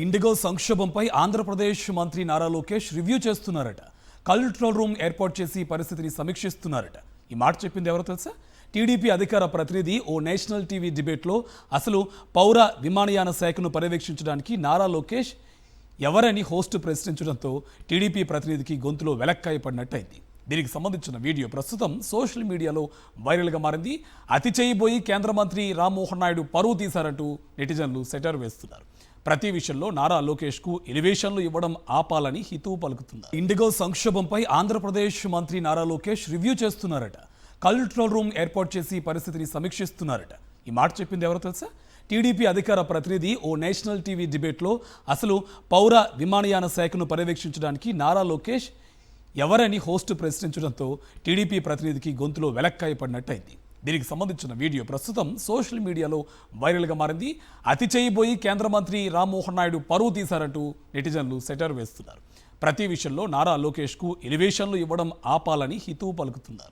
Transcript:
IndiGo సంక్షోభంపై Andhra Pradesh మంత్రి Nara Lokesh review చేస్తున్నారట. Control room ఏర్పాటు చేసి పరిస్థితిని సమీక్షిస్తున్నారట. ఈ మాట చెప్పింది ఎవరో తెలుసా? టీడీపీ అధికార ప్రతినిధి ఓ నేషనల్ టీవీ డిబేట్లో అసలు పౌర విమానయాన శాఖను పర్యవేక్షించడానికి నారా లోకేష్ ఎవరని హోస్ట్ ప్రశ్నించడంతో టీడీపీ ప్రతినిధికి గొంతులో వెలక్కాయ పడినట్టయింది. దీనికి సంబంధించిన వీడియో ప్రస్తుతం సోషల్ మీడియాలో వైరల్గా మారింది. అతి చేయబోయి కేంద్ర మంత్రి రామ్మోహన్ నాయుడు పరువు తీశారంటూ నెటిజన్లు సెటర్ వేస్తున్నారు. ప్రతి విషయంలో నారా లోకేష్కు ఎలివేషన్లు ఇవ్వడం ఆపాలని హితవు పలుకుతున్నారు. ఇండిగో సంక్షోభంపై ఆంధ్రప్రదేశ్ మంత్రి నారా లోకేష్ రివ్యూ చేస్తున్నారట. కంట్రోల్ రూమ్ ఏర్పాటు చేసి పరిస్థితిని సమీక్షిస్తున్నారట. ఈ మాట చెప్పింది ఎవరో తెలుసా? టీడీపీ అధికార ప్రతినిధి ఓ నేషనల్ టీవీ డిబేట్లో అసలు పౌర విమానయాన శాఖను పర్యవేక్షించడానికి నారా లోకేష్ ఎవరని హోస్ట్ ప్రశ్నించడంతో టీడీపీ ప్రతినిధికి గొంతులో వెలక్కాయ పడినట్టయింది. దీనికి సంబంధించిన వీడియో ప్రస్తుతం సోషల్ మీడియాలో వైరల్గా మారింది. అతి చేయబోయి కేంద్ర మంత్రి రామ్మోహన్ నాయుడు పరువు తీశారంటూ నెటిజన్లు సెటర్ వేస్తున్నారు. ప్రతి విషయంలో నారా లోకేష్కు ఎలివేషన్లు ఇవ్వడం ఆపాలని హితవు పలుకుతున్నారు.